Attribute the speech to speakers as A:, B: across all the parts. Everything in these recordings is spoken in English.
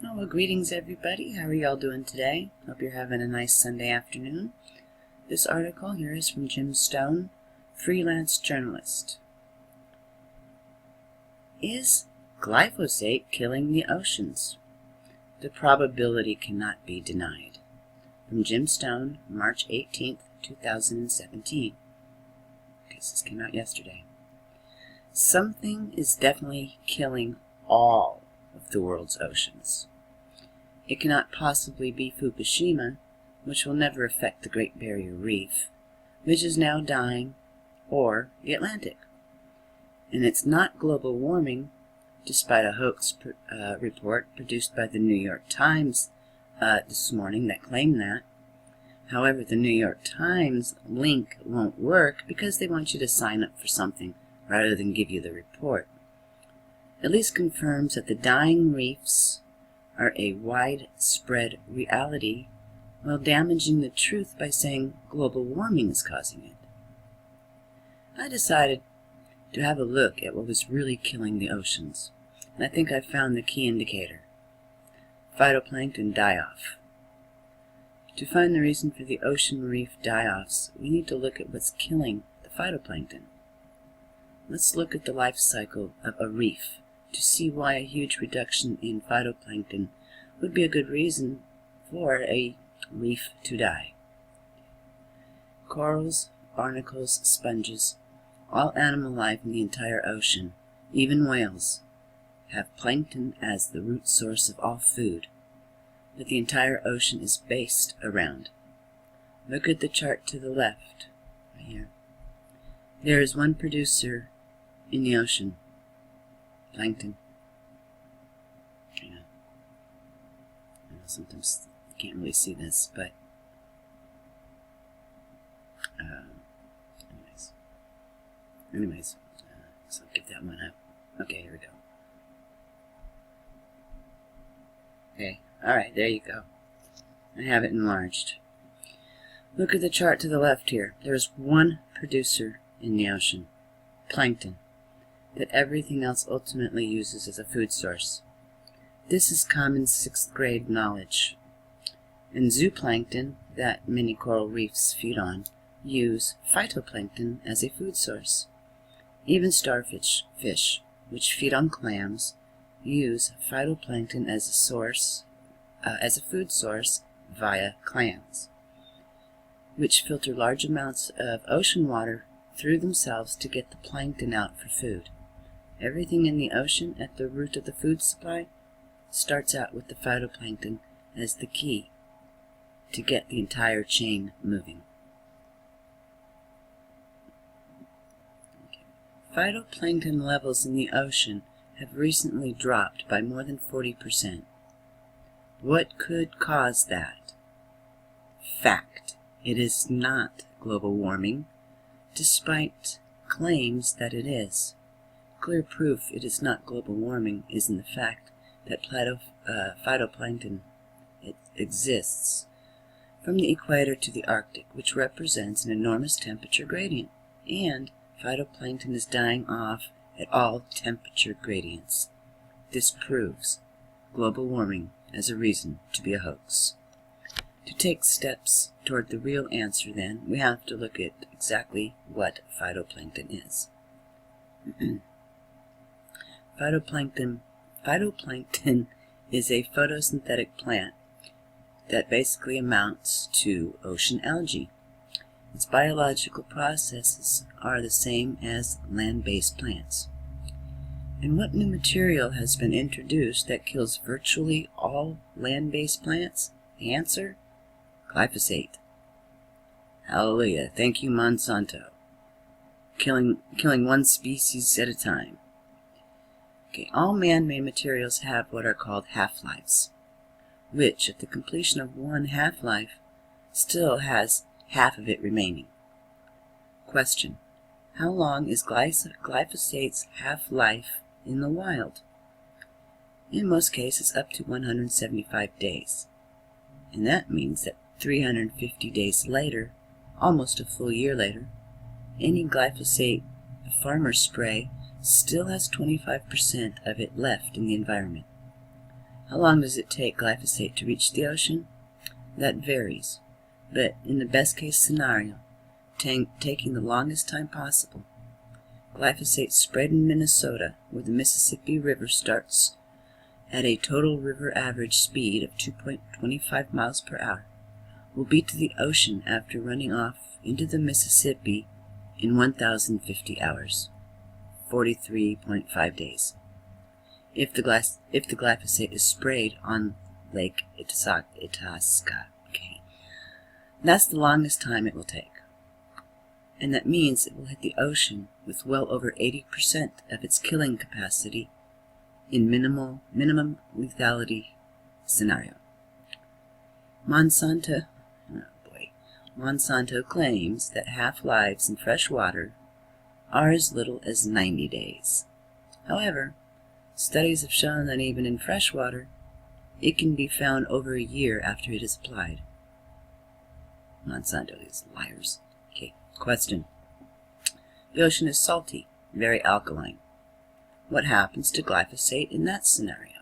A: Oh, well, greetings everybody. How are y'all doing today? Hope you're having a nice Sunday afternoon. This article here is from Jim Stone, freelance journalist. Is glyphosate killing the oceans? The probability cannot be denied. From Jim Stone, March 18th, 2017. This came out yesterday. Something is definitely killing all of the world's oceans. It cannot possibly be Fukushima, which will never affect the Great Barrier Reef, which is now dying, or the Atlantic. And it's not global warming, despite a hoax report produced by the New York Times this morning that claimed that. However, the New York Times link won't work because they want you to sign up for something rather than give you the report. At least confirms that the dying reefs are a widespread reality while damaging the truth by saying global warming is causing it. I decided to have a look at what was really killing the oceans, and I think I found the key indicator: phytoplankton die-off. To find the reason for the ocean reef die-offs, we need to look at what's killing the phytoplankton. Let's look at the life cycle of a reef to see why a huge reduction in phytoplankton would be a good reason for a reef to die. Corals, barnacles, sponges, all animal life in the entire ocean, even whales, have plankton as the root source of all food that the entire ocean is based around. Look at the chart to the left, right here. There is one producer in the ocean, plankton. I know sometimes you can't really see this, but anyways, so I'll give that one up. Okay, here we go. Okay, alright, there you go. I have it enlarged. Look at the chart to the left here. There's one producer in the ocean, plankton, that everything else ultimately uses as a food source. This is common 6th grade knowledge. And zooplankton, that many coral reefs feed on, use phytoplankton as a food source. Even starfish, which feed on clams, use phytoplankton as a food source via clams, which filter large amounts of ocean water through themselves to get the plankton out for food. Everything in the ocean at the root of the food supply starts out with the phytoplankton as the key to get the entire chain moving. Phytoplankton levels in the ocean have recently dropped by more than 40%. What could cause that? Fact: it is not global warming, despite claims that it is. Clear proof it is not global warming is in the fact that phytoplankton exists from the equator to the Arctic, which represents an enormous temperature gradient, and phytoplankton is dying off at all temperature gradients. This proves global warming as a reason to be a hoax. To take steps toward the real answer, then, we have to look at exactly what phytoplankton is. Phytoplankton is a photosynthetic plant that basically amounts to ocean algae. Its biological processes are the same as land-based plants. And what new material has been introduced that kills virtually all land-based plants? The answer? Glyphosate. Hallelujah. Thank you, Monsanto. Killing one species at a time. Okay, all man-made materials have what are called half-lives, which, at the completion of one half-life, still has half of it remaining. Question: how long is glyphosate's half-life in the wild? In most cases, up to 175 days. And that means that 350 days later, almost a full year later, any glyphosate farmer spray still has 25% of it left in the environment. How long does it take glyphosate to reach the ocean? That varies, but in the best case scenario, taking the longest time possible, glyphosate spread in Minnesota, where the Mississippi River starts at a total river average speed of 2.25 miles per hour, will be to the ocean after running off into the Mississippi in 1,050 hours, 43.5 days. If the glyphosate is sprayed on Lake Itasca, okay, that's the longest time it will take. And that means it will hit the ocean with well over 80% of its killing capacity in minimum lethality scenario. Monsanto claims that half-lives in fresh water are as little as 90 days. However, studies have shown that even in fresh water, it can be found over a year after it is applied. Monsanto is liars. Okay, question. The ocean is salty, very alkaline. What happens to glyphosate in that scenario?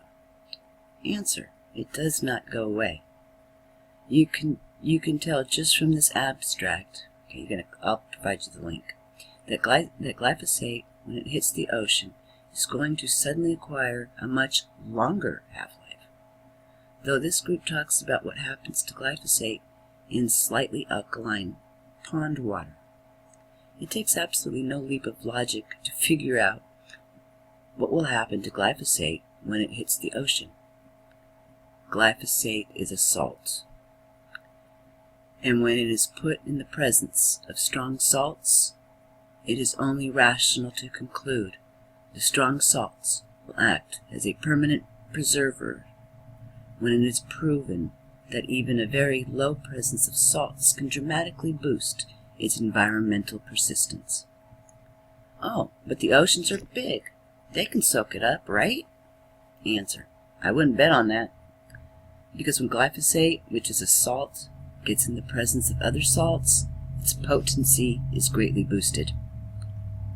A: Answer. It does not go away. You can tell just from this abstract, okay, I'll provide you the link, that glyphosate, when it hits the ocean, is going to suddenly acquire a much longer half-life. Though this group talks about what happens to glyphosate in slightly alkaline pond water, it takes absolutely no leap of logic to figure out what will happen to glyphosate when it hits the ocean. Glyphosate is a salt, and when it is put in the presence of strong salts, it is only rational to conclude the strong salts will act as a permanent preserver when it is proven that even a very low presence of salts can dramatically boost its environmental persistence. Oh, but the oceans are big. They can soak it up, right? Answer. I wouldn't bet on that. Because when glyphosate, which is a salt, gets in the presence of other salts, its potency is greatly boosted.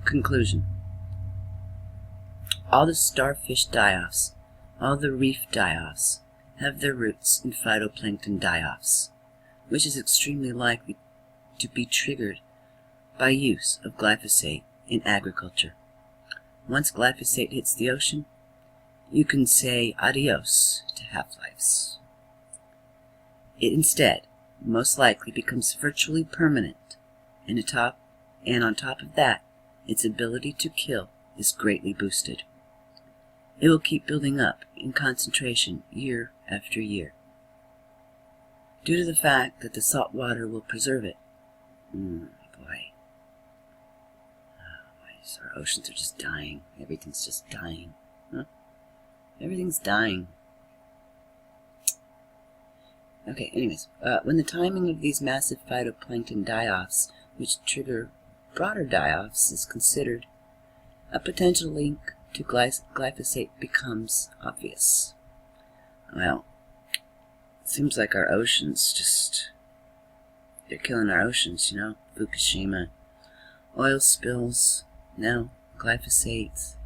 A: Conclusion. All the starfish die-offs, all the reef die-offs, have their roots in phytoplankton die-offs, which is extremely likely to be triggered by use of glyphosate in agriculture. Once glyphosate hits the ocean, you can say adios to half-lives. It instead most likely becomes virtually permanent, and on top of that, its ability to kill is greatly boosted. It will keep building up in concentration year after year, due to the fact that the salt water will preserve it. Boy. So our oceans are just dying. Everything's just dying. Huh? Everything's dying. Okay, anyways, when the timing of these massive phytoplankton die-offs, which trigger broader die-offs, is considered, a potential link to glyphosate becomes obvious. Well, it seems like our oceans they're killing our oceans, Fukushima, oil spills, now glyphosate,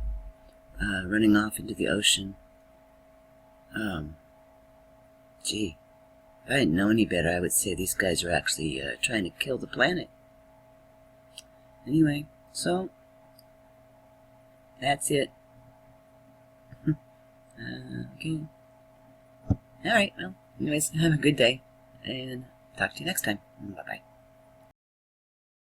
A: running off into the ocean. Gee, if I didn't know any better, I would say these guys are actually trying to kill the planet. Anyway, so that's it. Okay. Alright, well, anyways, have a good day, and talk to you next time. Bye-bye.